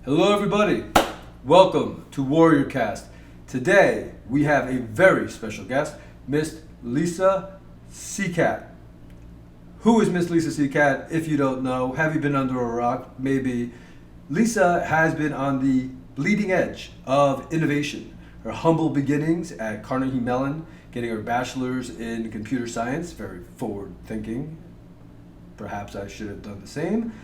Hello, everybody. Welcome to WarriorCast. Today, we have a very special guest, Miss Lisa Seacat. Who is Miss Lisa Seacat? If you don't know, have you been under a rock? Maybe. Lisa has been on the bleeding edge of innovation. Her humble beginnings at Carnegie Mellon, getting her bachelor's in computer science, very forward thinking. Perhaps I should have done the same.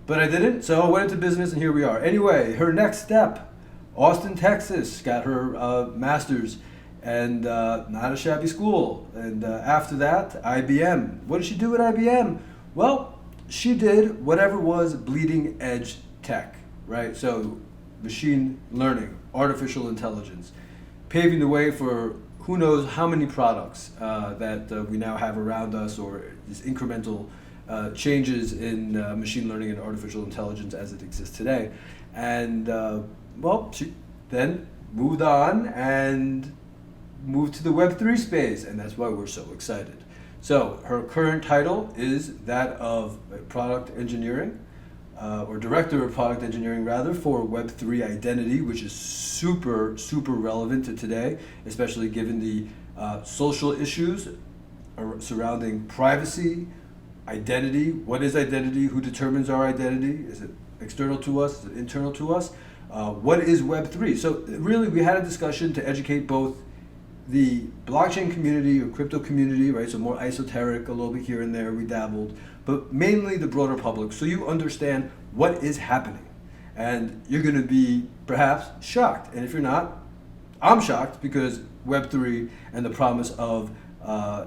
But I didn't, so I went into business and here we are. Anyway, her next step, Austin, Texas, got her master's and not a shabby school. And after that, IBM. What did she do at IBM? Well, she did whatever was bleeding edge tech, right? So machine learning, artificial intelligence, paving the way for who knows how many products that we now have around us, or these incremental changes in machine learning and artificial intelligence as it exists today. And well, she then moved on and moved to the Web3 space, and that's why we're so excited. So her current title is that of product engineering, or director of product engineering rather, for Web3 identity, which is super relevant to today, especially given the social issues surrounding privacy, identity. What is identity? Who determines our identity? Is it external to us? Is it internal to us? What is Web3? So really, we had a discussion to educate both the blockchain community or crypto community, right? So more esoteric, a little bit here and there, we dabbled, but mainly the broader public, so you understand what is happening. And you're gonna be perhaps shocked. And if you're not, I'm shocked, because Web3 and the promise of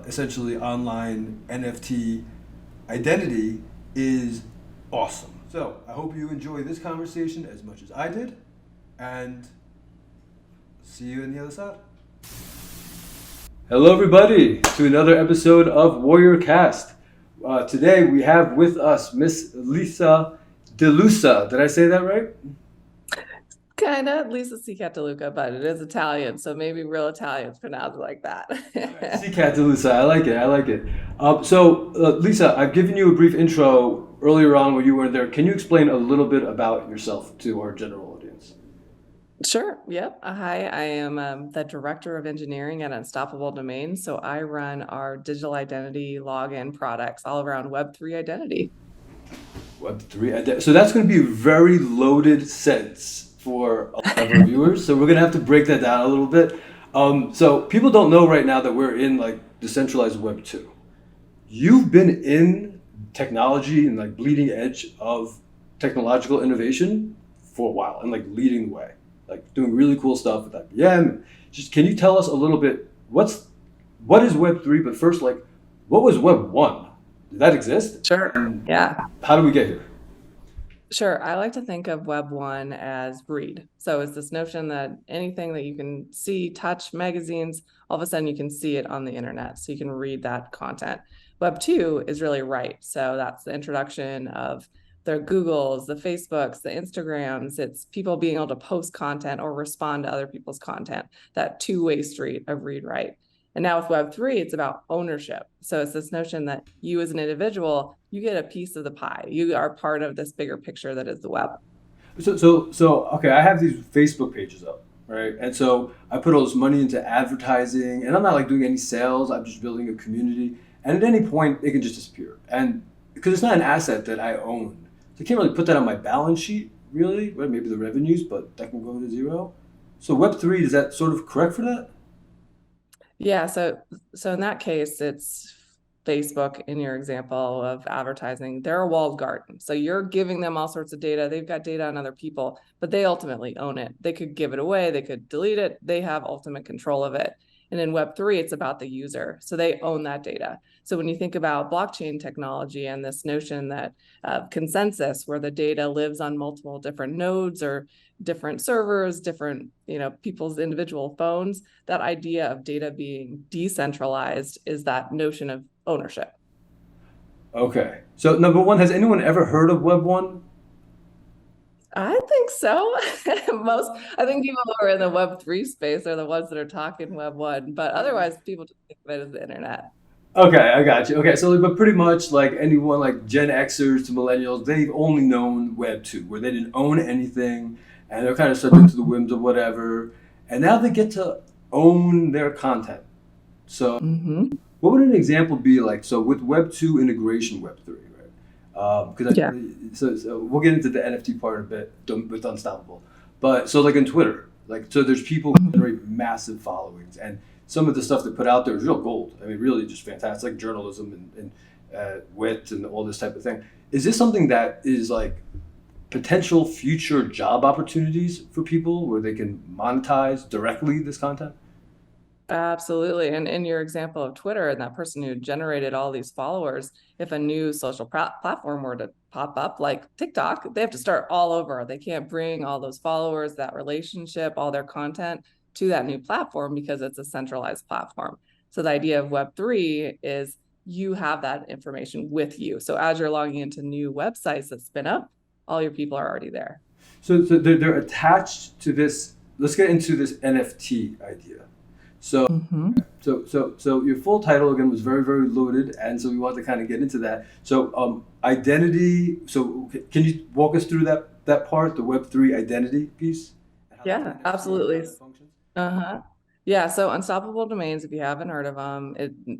essentially online NFT identity is awesome. So I hope you enjoy this conversation as much as I did, and see you on the other side. Hello, everybody, to another episode of WarriorCast. Today we have with us Miss Lisa Deluca. Did I say that right? Kinda, Lisa Seacat Deluca, but it is Italian, so maybe real Italians pronounce it like that. Seacat Deluca, I like it. So Lisa, I've given you a brief intro earlier on when you weren't there. Can you explain a little bit about yourself to our general audience? Sure, yep. Hi, I am the Director of Engineering at Unstoppable Domain, so I run our digital identity login products all around Web3 identity. Web3 identity. So that's going to be a very loaded sentence for a lot of our viewers. So we're going to have to break that down a little bit. So people don't know right now that we're in like decentralized Web 2. You've been in technology and like bleeding edge of technological innovation for a while, and like leading the way, like doing really cool stuff with IBM. Just can you tell us a little bit what is Web 3? But first, like, what was Web 1? Did that exist? Sure. And Yeah. how did we get here? Sure. I like to think of Web 1 as read. So it's this notion that anything that you can see, touch, magazines, all of a sudden you can see it on the internet. So you can read that content. Web 2 is really write. So that's the introduction of the Googles, the Facebooks, the Instagrams. It's people being able to post content or respond to other people's content, that two-way street of read, write. And now with Web3, it's about ownership. So it's this notion that you as an individual, you get a piece of the pie. You are part of this bigger picture that is the web. So okay, I have these Facebook pages up, right? And so I put all this money into advertising, and I'm not like doing any sales. I'm just building a community. And at any point, it can just disappear. And because it's not an asset that I own, so I can't really put that on my balance sheet, really. Right? Maybe the revenues, but that can go to zero. So Web3, is that sort of correct for that? Yeah, so in that case, it's Facebook in your example of advertising. They're a walled garden. So you're giving them all sorts of data. They've got data on other people, but they ultimately own it. They could give it away. They could delete it. They have ultimate control of it. And in Web3, it's about the user. So they own that data. So when you think about blockchain technology and this notion that consensus, where the data lives on multiple different nodes or different servers, different people's individual phones, that idea of data being decentralized is that notion of ownership. Okay. So number one, has anyone ever heard of Web 1? I think so. I think people who are in the Web3 space are the ones that are talking Web 1, but otherwise people just think of it as the internet. Okay, I got you. Okay, so but pretty much like anyone like Gen Xers to millennials, they've only known Web 2, where they didn't own anything and they're kind of subject to the whims of whatever. And now they get to own their content. So Hmm. what would an example be like? So with Web 2 integration, Web 3, right? Because Yeah. so we'll get into the NFT part a bit with Unstoppable. But so like in Twitter, like so there's people who Mhm. generate massive followings, and some of the stuff they put out there is real gold. I mean, really just fantastic, like journalism and wit and all this type of thing. Is this something that is like potential future job opportunities for people where they can monetize directly this content? Absolutely. And in your example of Twitter and that person who generated all these followers, if a new social platform were to pop up like TikTok, they have to start all over. They can't bring all those followers, that relationship, all their content to that new platform because it's a centralized platform. So the idea of Web3 is you have that information with you. So as you're logging into new websites that spin up, all your people are already there. So they're attached to this. Let's get into this NFT idea. So Hmm. so your full title again was very very loaded, and so we want to kind of get into that. So identity. So can you walk us through that part, the Web3 identity piece, and how that's an Yeah, NFT and how absolutely. that functions? Uh-huh. Yeah, so unstoppable domains, if you haven't heard of them,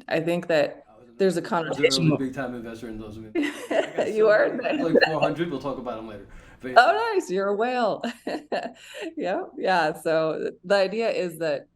I think that there's a I was an early connotation. big time investor in those. I mean, I got You so are? many. I have like 400. We'll talk about them later. But yeah. Oh, nice. You're a whale. Yeah, yeah. So the idea is that,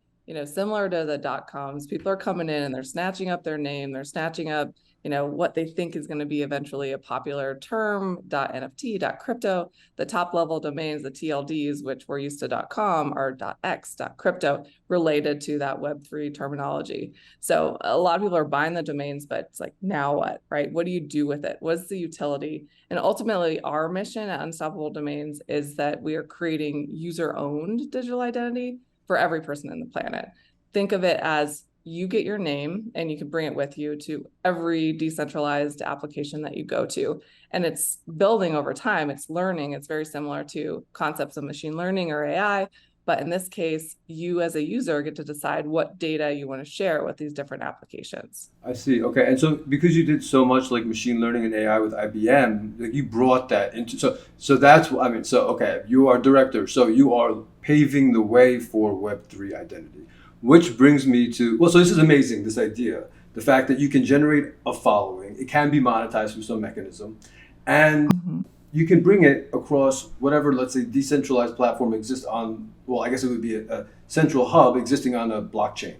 similar to the dot coms, people are coming in and they're snatching up their name, they're snatching up, what they think is going to be eventually a popular term, .nft, .crypto. The top level domains, the TLDs, which we're used to .com, are .x, .crypto, related to that Web3 terminology. So a lot of people are buying the domains, but it's like, now what, right? What do you do with it? What's the utility? And ultimately, our mission at Unstoppable Domains is that we are creating user-owned digital identity for every person in the planet. Think of it as you get your name and you can bring it with you to every decentralized application that you go to. And it's building over time, it's learning. It's very similar to concepts of machine learning or AI. But in this case, you as a user get to decide what data you want to share with these different applications. I see. Okay, and so because you did so much like machine learning and AI with IBM, like you brought that into so that's what I mean. So okay, you are director, so you are paving the way for Web3 identity, which brings me to well, so this is amazing. This idea, the fact that you can generate a following, it can be monetized through some mechanism, and Mhm. you can bring it across whatever, let's say, decentralized platform exists on. Well, I guess it would be a central hub existing on a blockchain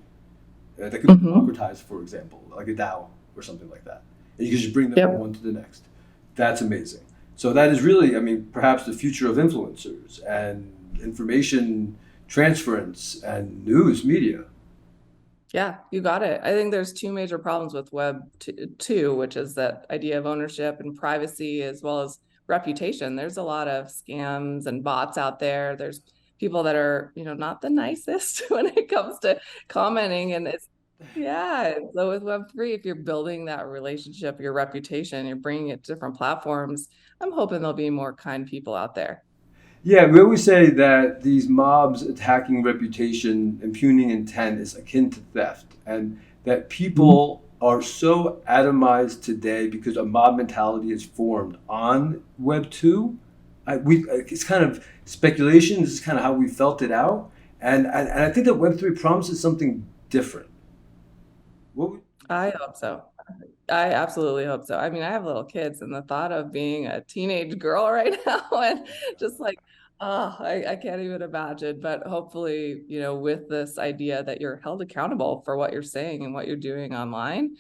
that could be Mhm. democratized, for example, like a DAO or something like that. And you can just bring them from Yep. one to the next. That's amazing. So that is really, I mean, perhaps the future of influencers and information transference and news media. Yeah, you got it. I think there's two major problems with Web 2, which is that idea of ownership and privacy as well as reputation. There's a lot of scams and bots out there. There's people that are, not the nicest when it comes to commenting. And yeah. So with Web 3, if you're building that relationship, your reputation, you're bringing it to different platforms, I'm hoping there'll be more kind people out there. Yeah, we always say that these mobs attacking reputation, impugning intent is akin to theft, and that people are so atomized today because a mob mentality is formed on Web two. It's kind of speculation. This is kind of how we felt it out, and I think that Web three promises something different. What would you I say? hope so. I absolutely hope so. I mean, I have little kids, and the thought of being a teenage girl right now and Oh just God. like, oh, I can't even imagine. But hopefully, with this idea that you're held accountable for what you're saying and what you're doing online,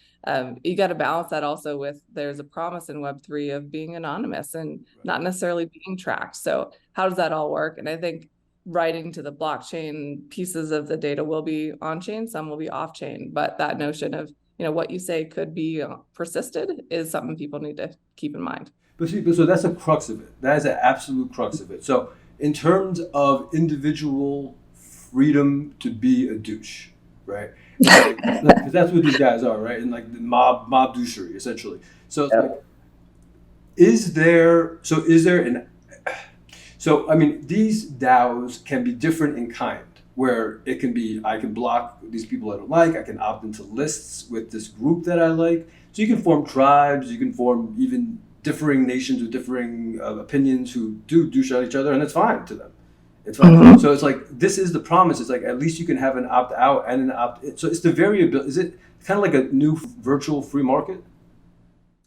you got to balance that also with there's a promise in Web 3 of being anonymous and Right. not necessarily being tracked. So, how does that all work? And I think writing to the blockchain pieces of the data will be on chain, some will be off chain, but that notion of what you say could be persisted is something people need to keep in mind. But see, but so that's the crux of it. That is the absolute crux of it. So, in terms of individual freedom to be a douche, right? Because that's what these guys are, right? And like the mob douchery, essentially. So it's like, Yep. is there an so I mean these DAOs can be different in kind. where it can be, I can block these people I don't like, I can opt into lists with this group that I like. So you can form tribes, you can form even differing nations with differing opinions who do douche at each other, and it's fine to them. It's fine. Mm-hmm. So it's like, this is the promise. It's like, at least you can have an opt out and an opt in. So it's the variability. Is it kind of like a new virtual free market?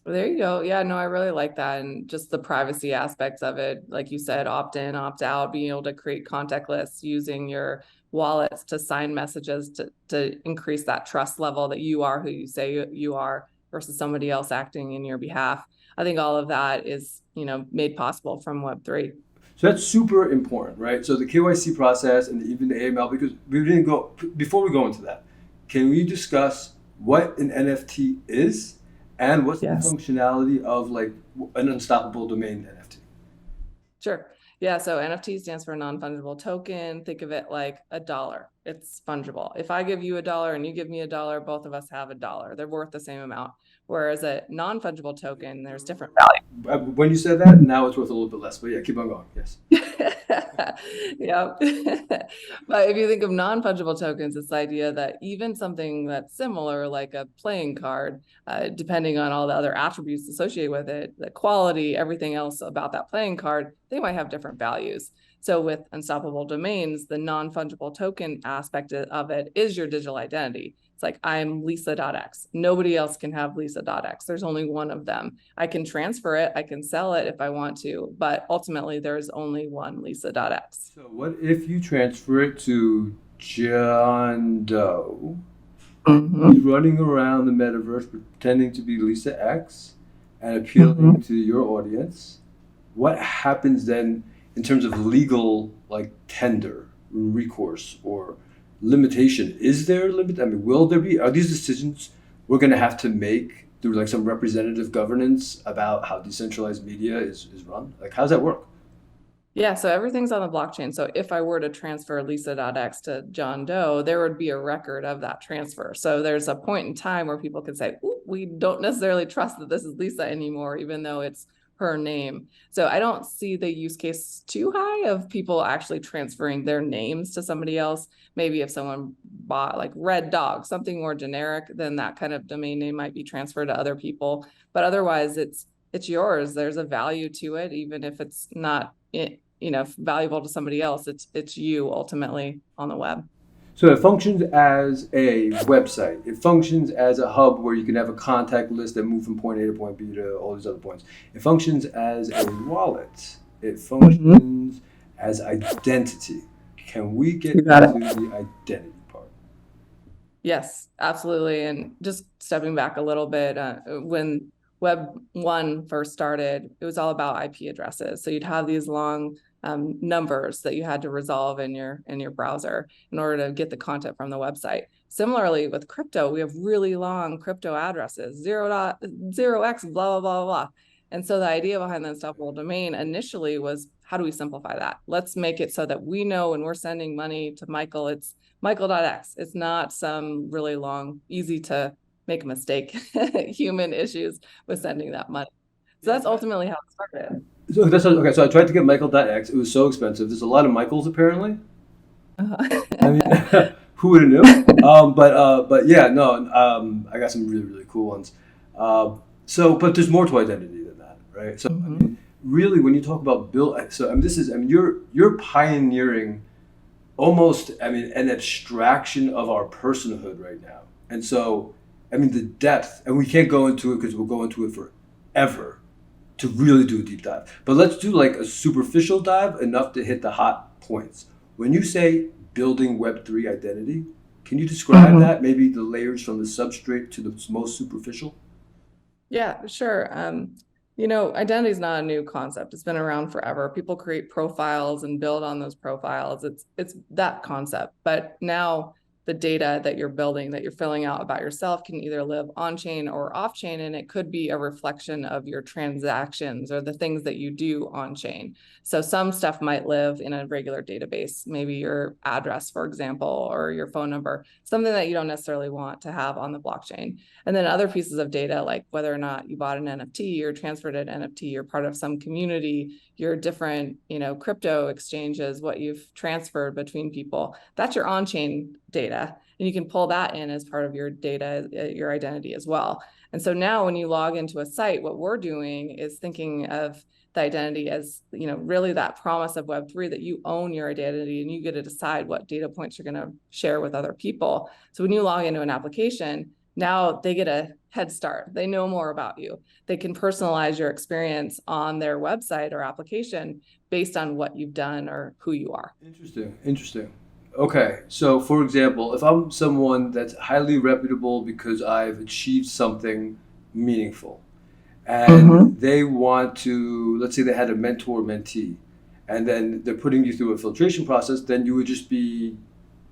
Well, there you go. Yeah, no, I really like that. And just the privacy aspects of it, like you said, opt in, opt out, being able to create contact lists using your wallets to sign messages to increase that trust level that you are who you say you are versus somebody else acting in your behalf. I think all of that is, made possible from Web3. So that's super important, right? So the KYC process and even the AML, because we didn't go, before we go into that, can we discuss what an NFT is and what's the functionality of like an unstoppable domain NFT? Sure. Yeah, so NFT stands for non-fungible token. Think of it like a dollar. It's fungible. If I give you $1 and you give me $1, both of us have $1. They're worth the same amount. Whereas a non-fungible token, there's different value. When you said that, now it's worth a little bit less. But yeah, keep on going. Yes. Yeah. But if you think of non-fungible tokens, it's the idea that even something that's similar, like a playing card, depending on all the other attributes associated with it, the quality, everything else about that playing card, they might have different values. So with unstoppable domains, the non-fungible token aspect of it is your digital identity. It's like, I'm Lisa.x. Nobody else can have Lisa.x. There's only one of them. I can transfer it. I can sell it if I want to, but ultimately there's only one Lisa.x. So what if you transfer it to John Doe? Mm-hmm. He's running around the metaverse pretending to be Lisa X and appealing to your audience. What happens then in terms of legal, like tender, recourse, or limitation? Is there a limit? I mean, will there be? Are these decisions we're going to have to make through like some representative governance about how decentralized media is run? Like, how does that work? Yeah, so everything's on the blockchain. So if I were to transfer Lisa.x to John Doe, there would be a record of that transfer. So there's a point in time where people could say, we don't necessarily trust that this is Lisa anymore, even though it's her name. So I don't see the use case too high of people actually transferring their names to somebody else. Maybe if someone bought like Red Dog, something more generic, then that kind of domain name might be transferred to other people. But otherwise, it's yours. There's a value to it, even if it's not valuable to somebody else. It's you ultimately on the web. So it functions as a website. It functions as a hub where you can have a contact list that move from point A to point B to all these other points. It functions as a wallet. It functions as identity. Can we get into the identity part? Yes, absolutely. And just stepping back a little bit, when Web 1 first started, it was all about IP addresses. So you'd have these long numbers that you had to resolve in your browser in order to get the content from the website. Similarly, with crypto, we have really long crypto addresses, 0.0x, blah, blah, blah, blah. And so the idea behind the unstoppable domain initially was, how do we simplify that? Let's make it so that we know when we're sending money to Michael, it's Michael.x. It's not some really long, easy to make a mistake, human issues with sending that money. So that's ultimately how it started. So that's okay. So I tried to get Michael.x. It was so expensive. There's a lot of Michaels apparently. I mean, who would have knew? But yeah, no. I got some really really cool ones. But there's more to identity than that, right? So I mean, really, when you talk about build, so I mean, you're pioneering almost, I mean, an abstraction of our personhood right now, and so I mean the depth, and we can't go into it because we'll go into it forever to really do a deep dive. But let's do like a superficial dive enough to hit the hot points. When you say building Web3 identity, can you describe that? Maybe the layers from the substrate to the most superficial? Yeah, sure. Identity is not a new concept. It's been around forever. People create profiles and build on those profiles. It's that concept. But now the data that you're building, that you're filling out about yourself can either live on chain or off chain, and it could be a reflection of your transactions or the things that you do on chain. So some stuff might live in a regular database, maybe your address, for example, or your phone number, something that you don't necessarily want to have on the blockchain. And then other pieces of data, like whether or not you bought an NFT or transferred an NFT, you're part of some community, your different, crypto exchanges, what you've transferred between people, that's your on-chain data. And you can pull that in as part of your data, your identity as well. And so now when you log into a site, what we're doing is thinking of the identity as, really that promise of Web3 that you own your identity and you get to decide what data points you're going to share with other people. So when you log into an application, now they get a head start. They know more about you. They can personalize your experience on their website or application based on what you've done or who you are. Interesting. Okay, so for example, if I'm someone that's highly reputable because I've achieved something meaningful, and they want to, let's say they had a mentor mentee, and then they're putting you through a filtration process, then you would just be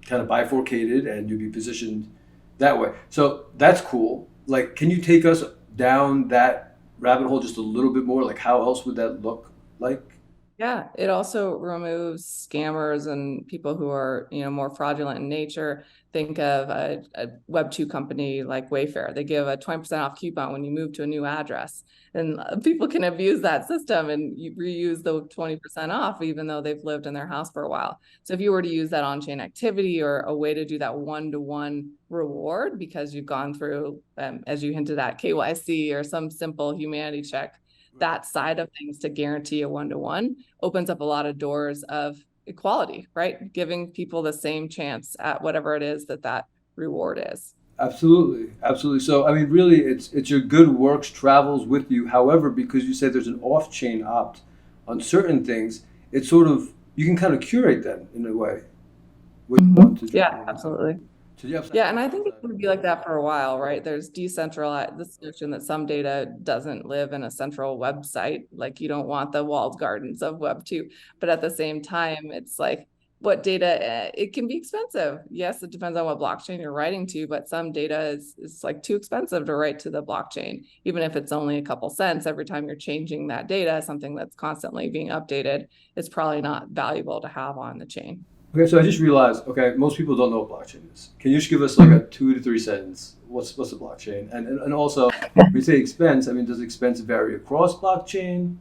kind of bifurcated and you'd be positioned that way. So that's cool. Like, can you take us down that rabbit hole just a little bit more? Like, how else would that look like? Yeah, it also removes scammers and people who are, more fraudulent in nature. Think of a Web2 company like Wayfair. They give a 20% off coupon when you move to a new address. And people can abuse that system and you reuse the 20% off, even though they've lived in their house for a while. So if you were to use that on-chain activity or a way to do that one-to-one reward because you've gone through, as you hinted at, KYC or some simple humanity check, that side of things to guarantee a one-to-one opens up a lot of doors of equality, right? Giving people the same chance at whatever it is that reward is. Absolutely. So, I mean, really, it's your good works travels with you. However, because you said there's an off-chain opt on certain things, it's sort of, you can kind of curate them in a way. What you want to do. Yeah, absolutely. Yeah, and I think it's going to be like that for a while, right? There's decentralized, this notion that some data doesn't live in a central website, like you don't want the walled gardens of Web2, but at the same time, it's like what data, it can be expensive. Yes, it depends on what blockchain you're writing to, but some data is like too expensive to write to the blockchain, even if it's only a couple cents every time you're changing that data, something that's constantly being updated, it's probably not valuable to have on the chain. Okay, so I just realized, most people don't know what blockchain is. Can you just give us like a 2 to 3 sentence? What's a blockchain? And also, when you say expense, I mean, does expense vary across blockchain?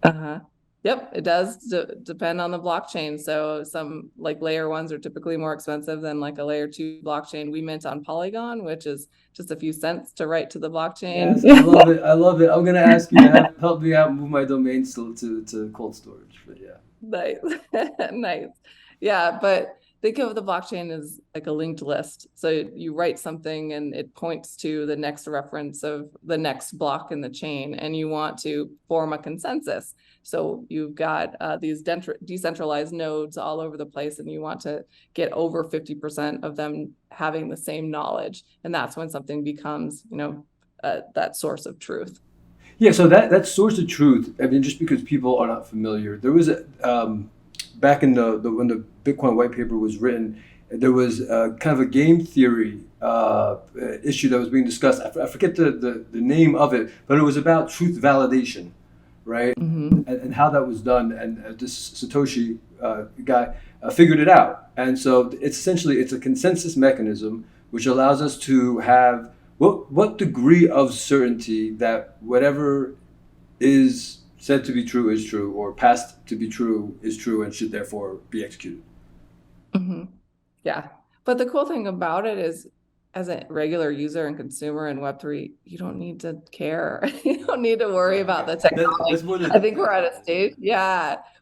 Yep, it does depend on the blockchain. So some like layer ones are typically more expensive than like a layer 2 blockchain. We mint on Polygon, which is just a few cents to write to the blockchain. Yes, I love it. I'm gonna ask you to help me out, move my domain to cold storage. But yeah. Nice. Yeah, but think of the blockchain as like a linked list. So you write something and it points to the next reference of the next block in the chain, and you want to form a consensus. So you've got these decentralized nodes all over the place, and you want to get over 50% of them having the same knowledge. And that's when something becomes, that source of truth. Yeah, so that source of truth, I mean, just because people are not familiar, there was a back in when the Bitcoin white paper was written, there was kind of a game theory issue that was being discussed. I forget the name of it, but it was about truth validation, right? And how that was done. And this Satoshi guy figured it out. And so it's a consensus mechanism which allows us to have what degree of certainty that whatever is said to be true is true, or past to be true is true and should therefore be executed. Yeah. But the cool thing about it is, as a regular user and consumer in Web3, you don't need to care. You don't need to worry about the technology. I think we're at a stage,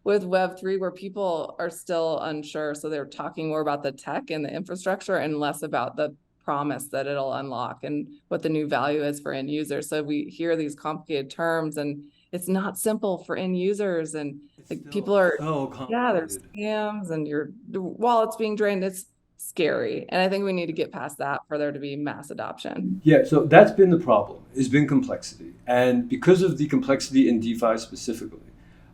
with Web3 where people are still unsure. So they're talking more about the tech and the infrastructure and less about the promise that it'll unlock and what the new value is for end users. So we hear these complicated terms and it's not simple for end users, and like people are there's scams and your wallet's being drained. It's scary, and I think we need to get past that for there to be mass adoption. Yeah, so that's been the problem. It's been complexity, and because of the complexity in DeFi specifically,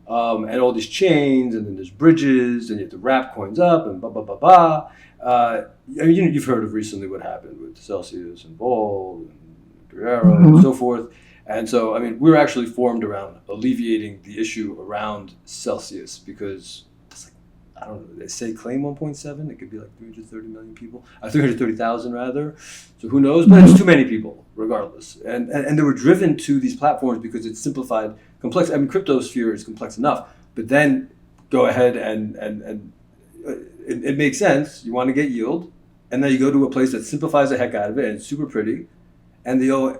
and all these chains, and then there's bridges, and you have to wrap coins up, and blah blah blah blah. I mean, you've heard of recently what happened with Celsius and Ball and Guerrero and so forth. And so, I mean, we're actually formed around alleviating the issue around Celsius because it's like, I don't know, they say claim 1.7, it could be like 330 million people, 330,000 rather. So who knows? But it's too many people, regardless. And they were driven to these platforms because it's simplified, complex. I mean, cryptosphere is complex enough, but then go ahead and it makes sense. You want to get yield, and then you go to a place that simplifies the heck out of it, and it's super pretty, and they all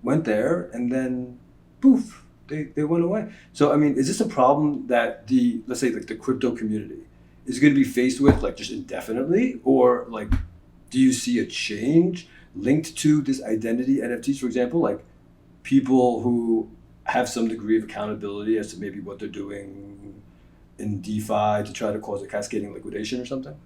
went there, and then poof, they went away. So I mean, is this a problem that the, let's say, like the crypto community is going to be faced with, like just indefinitely, or like do you see a change linked to this identity NFTs, for example, like people who have some degree of accountability as to maybe what they're doing in DeFi to try to cause a cascading liquidation or something?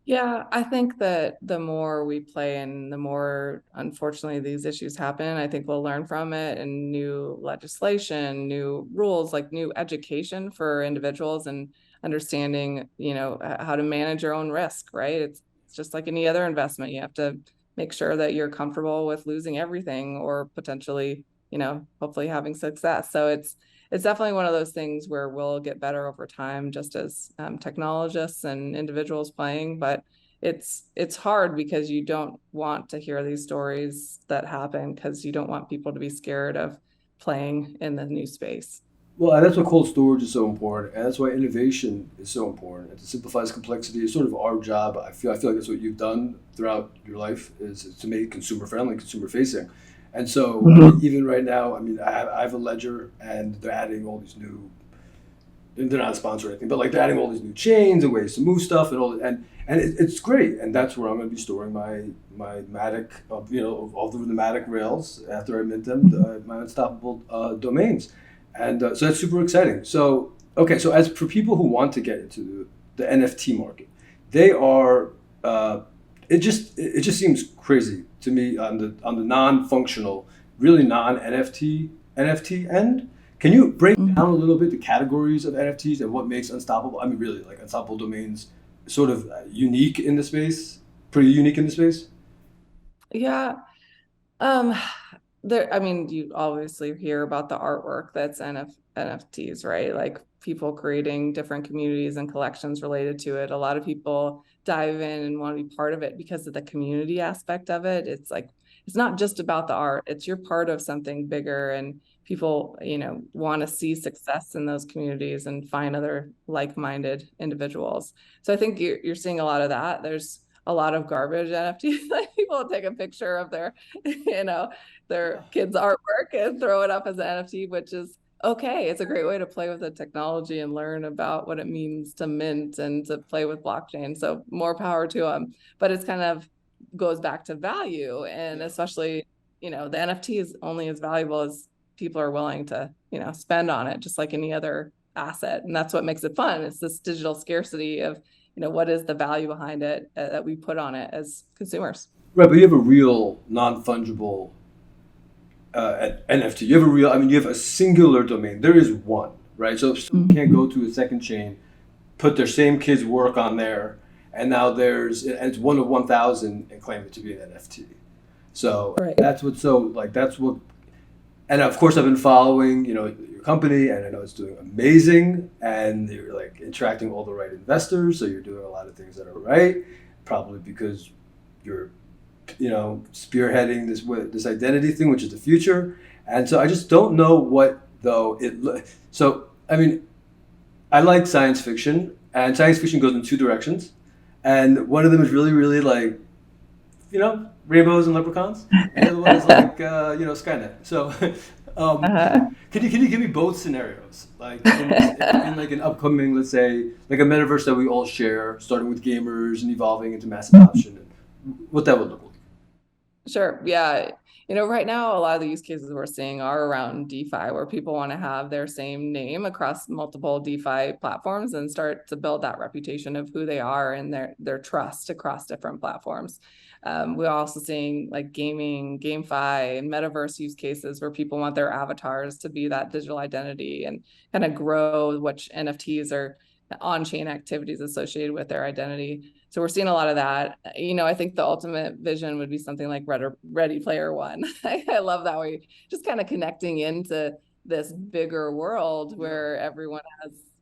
Yeah, I think that the more we play and the more, unfortunately, these issues happen, I think we'll learn from it, and new legislation, new rules, like new education for individuals and understanding, how to manage your own risk, right? It's just like any other investment. You have to make sure that you're comfortable with losing everything or potentially, hopefully having success. So it's definitely one of those things where we'll get better over time, just as technologists and individuals playing. But it's hard because you don't want to hear these stories that happen because you don't want people to be scared of playing in the new space. Well, and that's why cold storage is so important, and that's why innovation is so important. And to simplify this complexity is sort of our job. I feel like that's what you've done throughout your life is to make it consumer friendly, consumer facing. And so even right now, I mean, I have a ledger, and they're adding all these new. They're not a sponsor or anything, but like they're adding all these new chains and ways to move stuff and all, and it's great. And that's where I'm going to be storing my Matic, all the Matic rails after I mint them, my unstoppable domains. And so that's super exciting. So, okay, so as for people who want to get into the NFT market, they are, it just seems crazy to me on the non-functional, really non-NFT end. Can you break down a little bit the categories of NFTs and what makes unstoppable? I mean, really, like unstoppable domains, sort of unique in the space, pretty unique in the space. Yeah. Um, I mean, you obviously hear about the artwork that's NFTs, right? Like people creating different communities and collections related to it. A lot of people dive in and want to be part of it because of the community aspect of it. It's like, it's not just about the art, it's you're part of something bigger, and people, want to see success in those communities and find other like-minded individuals. So I think you're seeing a lot of that. There's a lot of garbage NFTs. Like people take a picture of their, their kids' artwork and throw it up as an NFT, which is okay. It's a great way to play with the technology and learn about what it means to mint and to play with blockchain. So more power to them. But it's kind of goes back to value, and especially, the NFT is only as valuable as people are willing to, spend on it, just like any other asset. And that's what makes it fun. It's this digital scarcity of, what is the value behind it that we put on it as consumers. Right, but you have a real non-fungible NFT. You have a real, I mean, you have a singular domain. There is one, right? So if someone can't go to a second chain, put their same kid's work on there, and now it's one of 1,000 and claim it to be an NFT. So Right. that's what's so, like, that's what, and of course I've been following, your company, and I know it's doing amazing, and you're like attracting all the right investors, so you're doing a lot of things that are right, probably because you're spearheading this identity thing, which is the future. And so I just don't know what though so I mean, I like science fiction, and science fiction goes in two directions, and one of them is really really like rainbows and leprechauns, and the other one is like Skynet. So Uh-huh. can you give me both scenarios, like in like an upcoming, let's say, like a metaverse that we all share, starting with gamers and evolving into mass adoption, and what that would look like? Sure. Yeah. Right now, a lot of the use cases we're seeing are around DeFi, where people want to have their same name across multiple DeFi platforms and start to build that reputation of who they are and their trust across different platforms. We're also seeing like gaming, GameFi, and MetaVerse use cases where people want their avatars to be that digital identity and kind of grow which NFTs are on-chain activities associated with their identity. So we're seeing a lot of that. I think the ultimate vision would be something like Ready Player One. I love that way, just kind of connecting into this bigger world where everyone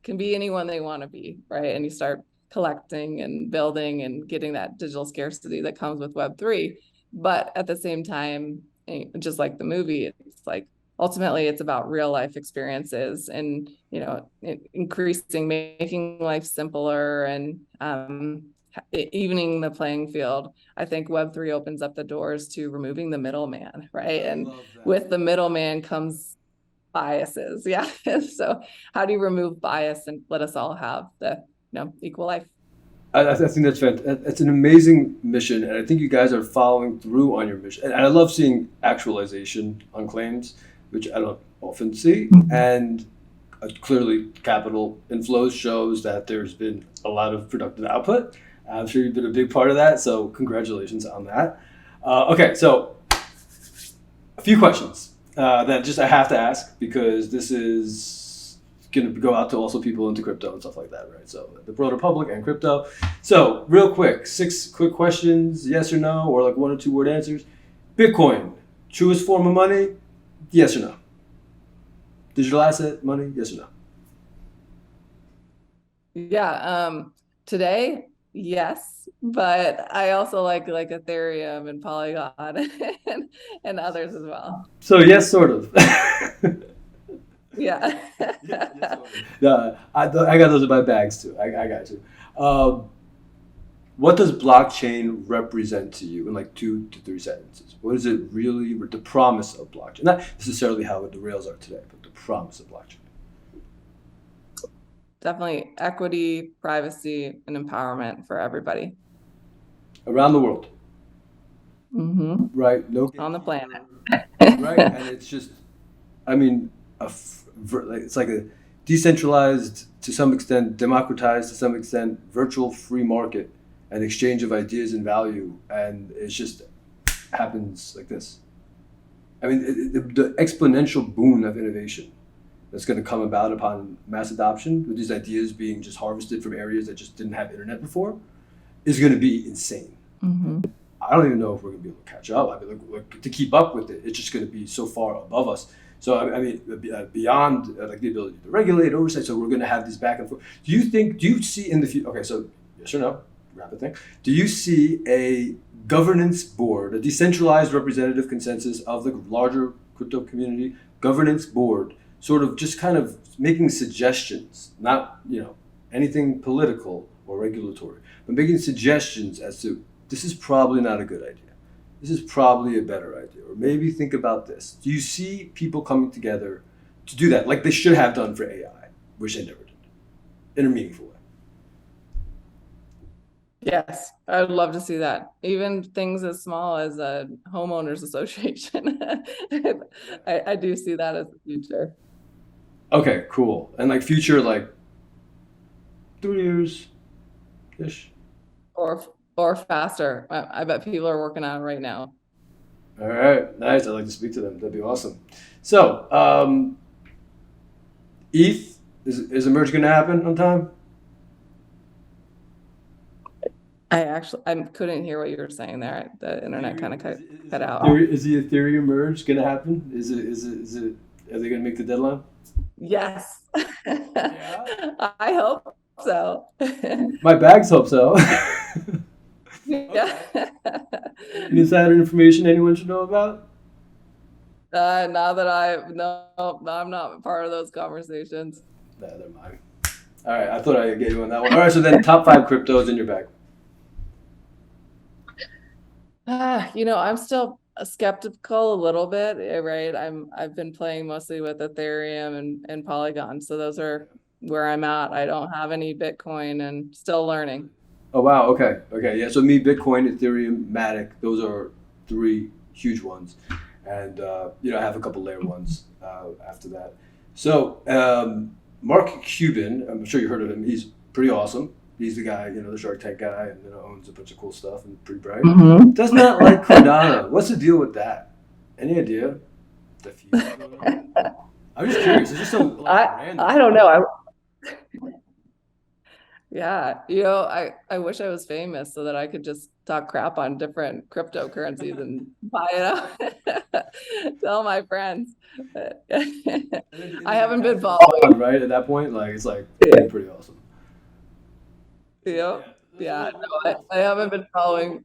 can be anyone they want to be, right? And you start collecting and building and getting that digital scarcity that comes with Web3. But at the same time, just like the movie, it's like ultimately it's about real life experiences and making life simpler and evening the playing field. I think Web3 opens up the doors to removing the middleman, right? And with the middleman comes biases. Yeah. So how do you remove bias and let us all have the equal life? I think that's fantastic. It's an amazing mission, and I think you guys are following through on your mission. And I love seeing actualization on claims, which I don't often see. And clearly, capital inflows shows that there's been a lot of productive output. I'm sure you've been a big part of that, so congratulations on that. Okay, so a few questions that just I have to ask because this is going to go out to also people into crypto and stuff like that, right? So the broader public and crypto. So real quick, 6 quick questions, yes or no, or like 1 or 2 word answers. Bitcoin, truest form of money, yes or no? Digital asset, money, yes or no? Yeah, today, yes, but I also like Ethereum and Polygon and others as well. So yes, sort of. Yeah. Yeah, I got those in my bags too. I got you. What does blockchain represent to you in like 2 to 3 sentences? What is it really, the promise of blockchain? Not necessarily how the rails are today, but the promise of blockchain. Definitely equity, privacy, and empowerment for everybody. Around the world. Mm-hmm. Right? No. On the planet. Right? And it's just, I mean, it's like a decentralized, to some extent, democratized, to some extent, virtual free market and exchange of ideas and value. And it just happens like this. I mean, the exponential boon of innovation that's going to come about upon mass adoption, with these ideas being just harvested from areas that just didn't have internet before, is going to be insane. Mm-hmm. I don't even know if we're going to be able to catch up. I mean, to keep up with it, it's just going to be so far above us. So, I mean, beyond like the ability to regulate, oversight, so we're going to have these back and forth. Do you see in the future, okay, so yes or no, rapid thing. Do you see a governance board, a decentralized representative consensus of the larger crypto community, governance board, sort of just kind of making suggestions, not, anything political or regulatory, but making suggestions as to this is probably not a good idea. This is probably a better idea. Or maybe think about this. Do you see people coming together to do that like they should have done for AI, which they never did, in a meaningful way? Yes, I would love to see that. Even things as small as a homeowners association. I do see that as the future. Okay, cool. And like future, like 3 years-ish? Or faster. I bet people are working on it right now. All right, nice. I'd like to speak to them. That'd be awesome. So, ETH, is a merge going to happen on time? I couldn't hear what you were saying there. The internet kind of cut out. Is the Ethereum merge going to happen? Is it? Are they going to make the deadline? Yes. Yeah? I hope so. My bags hope so. Yeah. Any insider information anyone should know about? Now that no, I'm not part of those conversations. Nah, they're mine. All right, I thought I'd get you on that one. All right, so then top 5 cryptos in your bag. I'm still skeptical a little bit, right? I've been playing mostly with Ethereum and Polygon, so those are where I'm at. I don't have any Bitcoin and still learning. Oh wow, okay, yeah. So me, Bitcoin, Ethereum, Matic, those are 3 huge ones, and I have a couple layer ones after that. So Mark Cuban, I'm sure you heard of him. He's pretty awesome. He's the guy, the Shark Tank guy, and owns a bunch of cool stuff and pretty bright. Mm-hmm. Does not like Cardano. What's the deal with that? Any idea? I'm just curious. It's just so random. I don't know. Yeah, I wish I was famous so that I could just talk crap on different cryptocurrencies and buy it up. Tell my friends. But I And haven't it has been to be fun, following. right? At that point, like it's like Yeah. pretty awesome. So Yeah, yeah, so yeah. No, I haven't been following.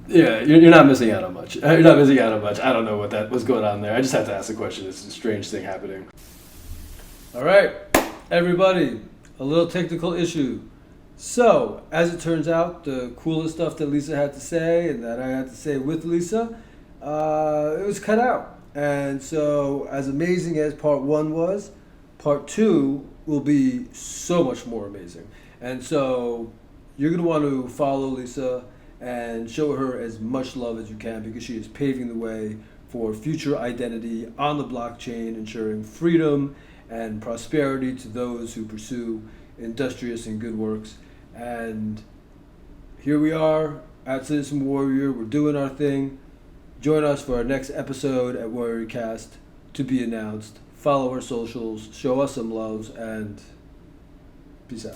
yeah, you're not missing out on much. You're not missing out on much. I don't know what's going on there. I just have to ask the question. It's a strange thing happening. All right, everybody, a little technical issue. So, as it turns out, the coolest stuff that Lisa had to say and that I had to say with Lisa, it was cut out. And so, as amazing as part one was, part two will be so much more amazing. And so, you're going to want to follow Lisa and show her as much love as you can because she is paving the way for future identity on the blockchain, ensuring freedom and prosperity to those who pursue industrious and good works. And here we are at Citizen Warrior. We're doing our thing. Join us for our next episode at WarriorCast to be announced. Follow our socials, show us some loves, and peace out.